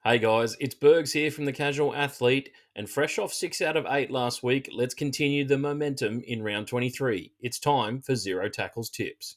Hey guys, it's Bergs here from the Casual Athlete, and fresh off 6 out of 8 last week, let's continue the momentum in round 23. It's time for Zero Tackles Tips.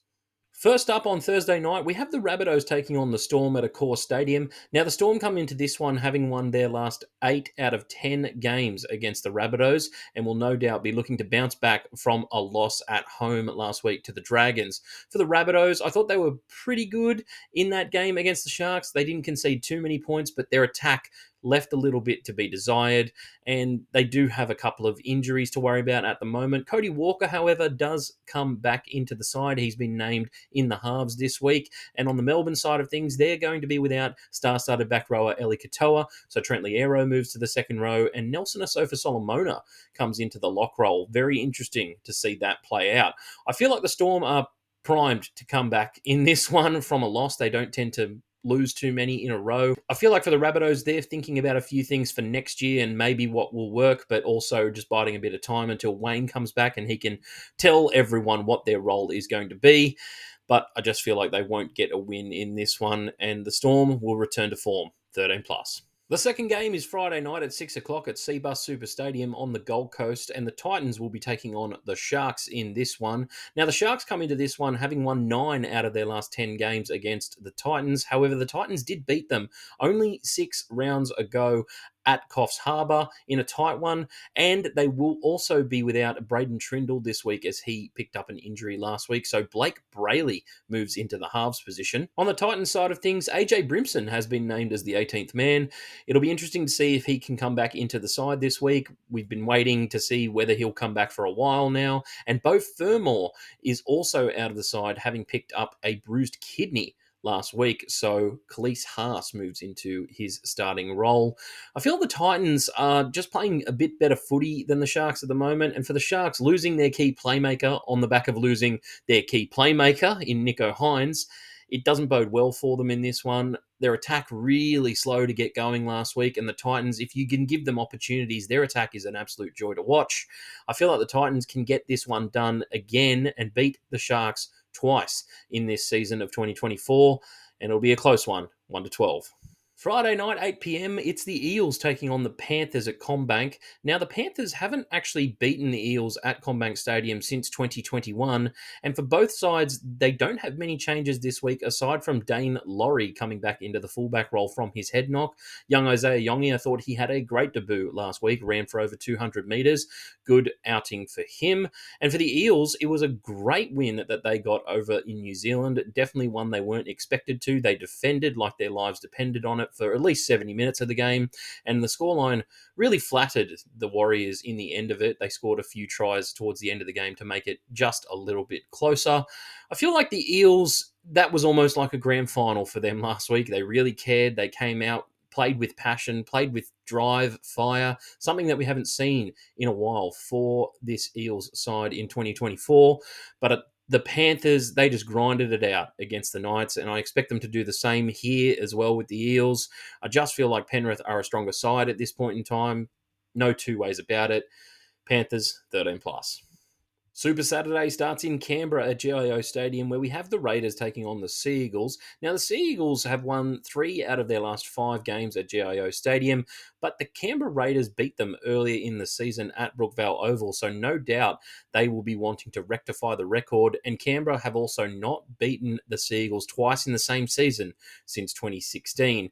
First up on Thursday night, we have the Rabbitohs taking on the Storm at a core stadium. Now, the Storm come into this one having won their last 8 out of 10 games against the Rabbitohs and will no doubt be looking to bounce back from a loss at home last week to the Dragons. For the Rabbitohs, I thought they were pretty good in that game against the Sharks. They didn't concede too many points, but their attack left a little bit to be desired, and they do have a couple of injuries to worry about at the moment. Cody Walker, however, does come back into the side. He's been named in the halves this week. And on the Melbourne side of things, they're going to be without star-started back rower Eli Katoa. So Trent Liero moves to the second row, and Nelson Asofa-Solomona comes into the lock role. Very interesting to see that play out. I feel like the Storm are primed to come back in this one from a loss. They don't tend to lose too many in a row. I feel like for the Rabbitohs, they're thinking about a few things for next year and maybe what will work, but also just biding a bit of time until Wayne comes back and he can tell everyone what their role is going to be. But I just feel like they won't get a win in this one, and the Storm will return to form, 13 plus. The second game is Friday night at 6 o'clock at Seabus Super Stadium on the Gold Coast, and the Titans will be taking on the Sharks in this one. Now, the Sharks come into this one having won 9 out of their last 10 games against the Titans. However, the Titans did beat them only 6 rounds ago at Coffs Harbour in a tight one, and they will also be without Braden Trindle this week as he picked up an injury last week, so Blake Brayley moves into the halves position. On the Titans side of things, AJ Brimson has been named as the 18th man. It'll be interesting to see if he can come back into the side this week. We've been waiting to see whether he'll come back for a while now, and Beau Fermor is also out of the side, having picked up a bruised kidney last week, so Khalees Haas moves into his starting role. I feel the Titans are just playing a bit better footy than the Sharks at the moment, and for the Sharks, losing their key playmaker on the back of losing their key playmaker in Nico Hines, it doesn't bode well for them in this one. Their attack really slow to get going last week, and the Titans, if you can give them opportunities, their attack is an absolute joy to watch. I feel like the Titans can get this one done again and beat the Sharks twice in this season of 2024, and it'll be a close one, 1-12. Friday night, 8 p.m, it's the Eels taking on the Panthers at CommBank. Now, the Panthers haven't actually beaten the Eels at CommBank Stadium since 2021, and for both sides, they don't have many changes this week, aside from Dane Laurie coming back into the fullback role from his head knock. Young Isaiah Yongi, I thought he had a great debut last week, ran for over 200 metres. Good outing for him. And for the Eels, it was a great win that they got over in New Zealand. Definitely one they weren't expected to. They defended like their lives depended on it for at least 70 minutes of the game, and the scoreline really flattered the Warriors in the end of it. They scored a few tries towards the end of the game to make it just a little bit closer. I feel like the Eels, that was almost like a grand final for them last week. They really cared. They came out, played with passion, played with drive, fire, something that we haven't seen in a while for this Eels side in 2024. But the Panthers, they just grinded it out against the Knights, and I expect them to do the same here as well with the Eels. I just feel like Penrith are a stronger side at this point in time. No two ways about it. Panthers, 13 plus. Super Saturday starts in Canberra at GIO Stadium, where we have the Raiders taking on the Sea Eagles. Now, the Sea Eagles have won 3 out of their last 5 games at GIO Stadium, but the Canberra Raiders beat them earlier in the season at Brookvale Oval, so no doubt they will be wanting to rectify the record, and Canberra have also not beaten the Sea Eagles twice in the same season since 2016.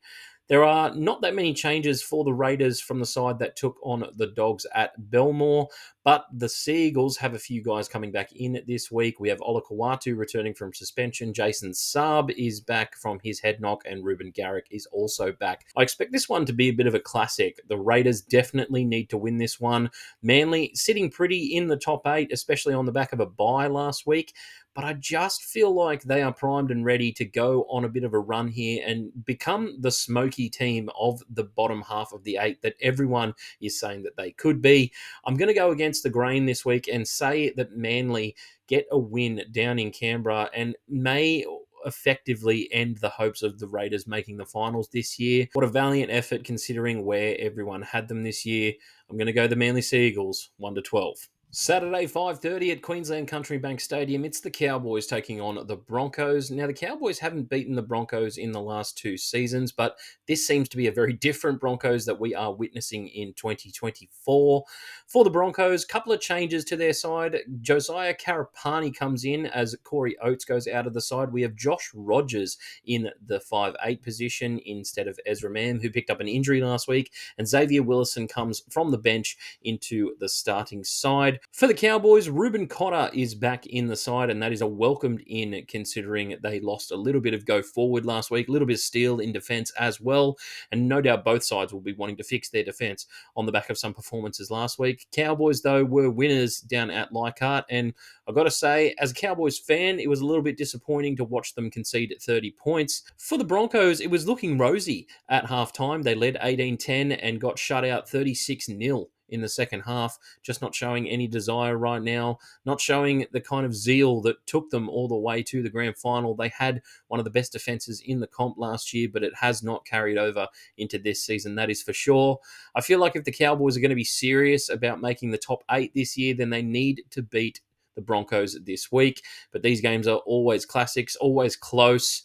There are not that many changes for the Raiders from the side that took on the Dogs at Belmore, but the Sea Eagles have a few guys coming back in this week. We have Olakawatu returning from suspension. Jason Saab is back from his head knock, and Ruben Garrick is also back. I expect this one to be a bit of a classic. The Raiders definitely need to win this one. Manly sitting pretty in the top 8, especially on the back of a bye last week. But I just feel like they are primed and ready to go on a bit of a run here and become the smoky team of the bottom half of the 8 that everyone is saying that they could be. I'm going to go against the grain this week and say that Manly get a win down in Canberra and may effectively end the hopes of the Raiders making the finals this year. What a valiant effort considering where everyone had them this year. I'm going to go the Manly Sea Eagles, 1-12. Saturday 5:30 at Queensland Country Bank Stadium. It's the Cowboys taking on the Broncos. Now the Cowboys haven't beaten the Broncos in the last two seasons, but this seems to be a very different Broncos that we are witnessing in 2024. For the Broncos, couple of changes to their side. Josiah Karapani comes in as Corey Oates goes out of the side. We have Josh Rogers in the 5'8" position instead of Ezra Mam, who picked up an injury last week, and Xavier Willison comes from the bench into the starting side. For the Cowboys, Ruben Cotter is back in the side, and that is a welcomed in considering they lost a little bit of go forward last week, a little bit of steel in defence as well, and no doubt both sides will be wanting to fix their defence on the back of some performances last week. Cowboys, though, were winners down at Leichhardt, and I've got to say, as a Cowboys fan, it was a little bit disappointing to watch them concede 30 points. For the Broncos, it was looking rosy at halftime. They led 18-10 and got shut out 36-0 in the second half, just not showing any desire right now, not showing the kind of zeal that took them all the way to the grand final. They had one of the best defenses in the comp last year, but it has not carried over into this season, that is for sure. I feel like if the Cowboys are going to be serious about making the top 8 this year, then they need to beat the Broncos this week. But these games are always classics, always close,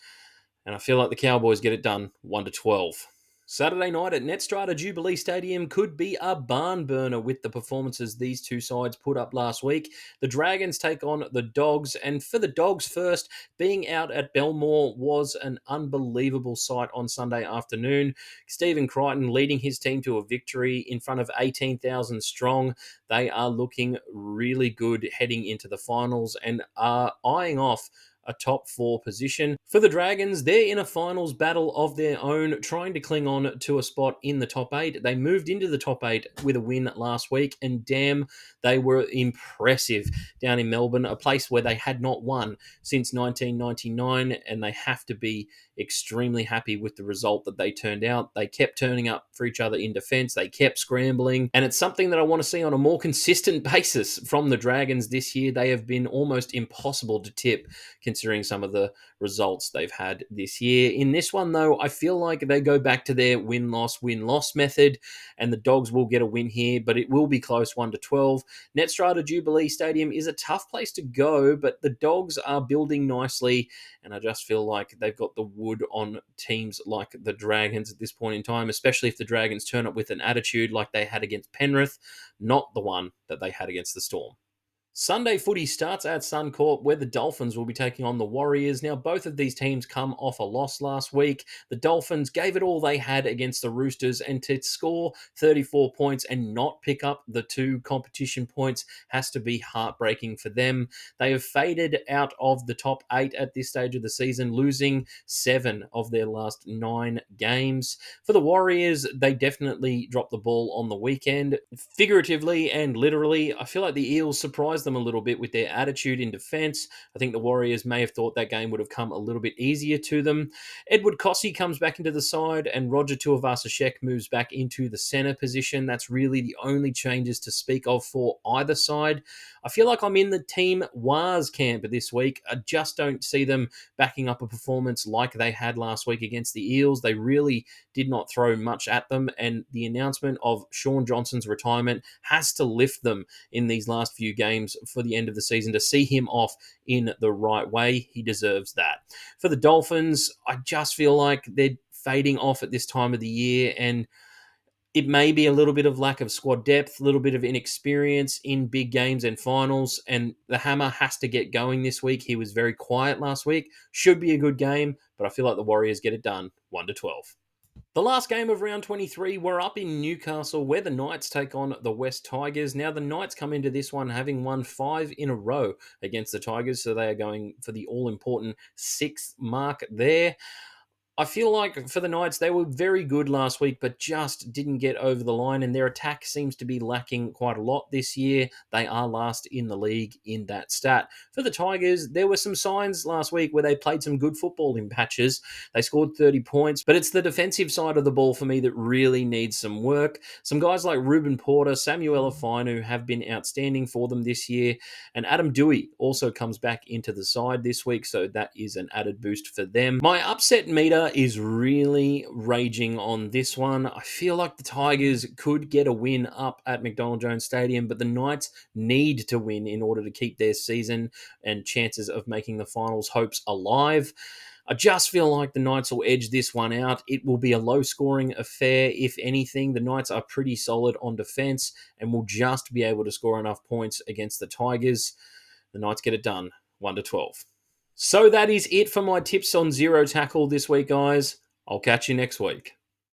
and I feel like the Cowboys get it done 1-12. Saturday night at Netstrata Jubilee Stadium could be a barn burner with the performances these two sides put up last week. The Dragons take on the Dogs, and for the Dogs first, being out at Belmore was an unbelievable sight on Sunday afternoon. Stephen Crichton leading his team to a victory in front of 18,000 strong. They are looking really good heading into the finals and are eyeing off a top 4 position. For the Dragons, they're in a finals battle of their own, trying to cling on to a spot in the top 8. They moved into the top 8 with a win last week, and damn, they were impressive down in Melbourne, a place where they had not won since 1999, and they have to be extremely happy with the result that they turned out. They kept turning up for each other in defence, they kept scrambling, and it's something that I want to see on a more consistent basis from the Dragons this year. They have been almost impossible to tip considering some of the results they've had this year. In this one, though, I feel like they go back to their win-loss method, and the Dogs will get a win here, but it will be close 1-12. Netstrata Jubilee Stadium is a tough place to go, but the Dogs are building nicely, and I just feel like they've got the wood on teams like the Dragons at this point in time, especially if the Dragons turn up with an attitude like they had against Penrith, not the one that they had against the Storm. Sunday footy starts at Suncorp, where the Dolphins will be taking on the Warriors. Now, both of these teams come off a loss last week. The Dolphins gave it all they had against the Roosters, and to score 34 points and not pick up the 2 competition points has to be heartbreaking for them. They have faded out of the top 8 at this stage of the season, losing 7 of their last 9 games. For the Warriors, they definitely dropped the ball on the weekend. Figuratively and literally, I feel like the Eels surprised them a little bit with their attitude in defence. I think the Warriors may have thought that game would have come a little bit easier to them. Edward Cossey comes back into the side, and Roger Tuivasa-Sheck moves back into the centre position. That's really the only changes to speak of for either side. I feel like I'm in the Team Wars camp this week. I just don't see them backing up a performance like they had last week against the Eels. They really did not throw much at them, and the announcement of Sean Johnson's retirement has to lift them in these last few games for the end of the season to see him off in the right way. He deserves that. For the Dolphins, I just feel like they're fading off at this time of the year, and it may be a little bit of lack of squad depth, a little bit of inexperience in big games and finals, and the hammer has to get going this week. He was very quiet last week. Should be a good game, but I feel like the Warriors get it done 1-12. The last game of round 23, we're up in Newcastle, where the Knights take on the West Tigers. Now, the Knights come into this one having won 5 in a row against the Tigers, so they are going for the all-important 6th mark there. I feel like for the Knights, they were very good last week, but just didn't get over the line, and their attack seems to be lacking quite a lot this year. They are last in the league in that stat. For the Tigers, there were some signs last week where they played some good football in patches. They scored 30 points, but it's the defensive side of the ball for me that really needs some work. Some guys like Ruben Porter, Samuel Afinu have been outstanding for them this year, and Adam Dewey also comes back into the side this week, so that is an added boost for them. My upset meter anger is really raging on this one. I feel like the Tigers could get a win up at McDonald Jones Stadium, but the Knights need to win in order to keep their season and chances of making the finals hopes alive. I just feel like the Knights will edge this one out. It will be a low-scoring affair, if anything. The Knights are pretty solid on defense and will just be able to score enough points against the Tigers. The Knights get it done, 1-12. So that is it for my tips on zero tackle this week, guys. I'll catch you next week.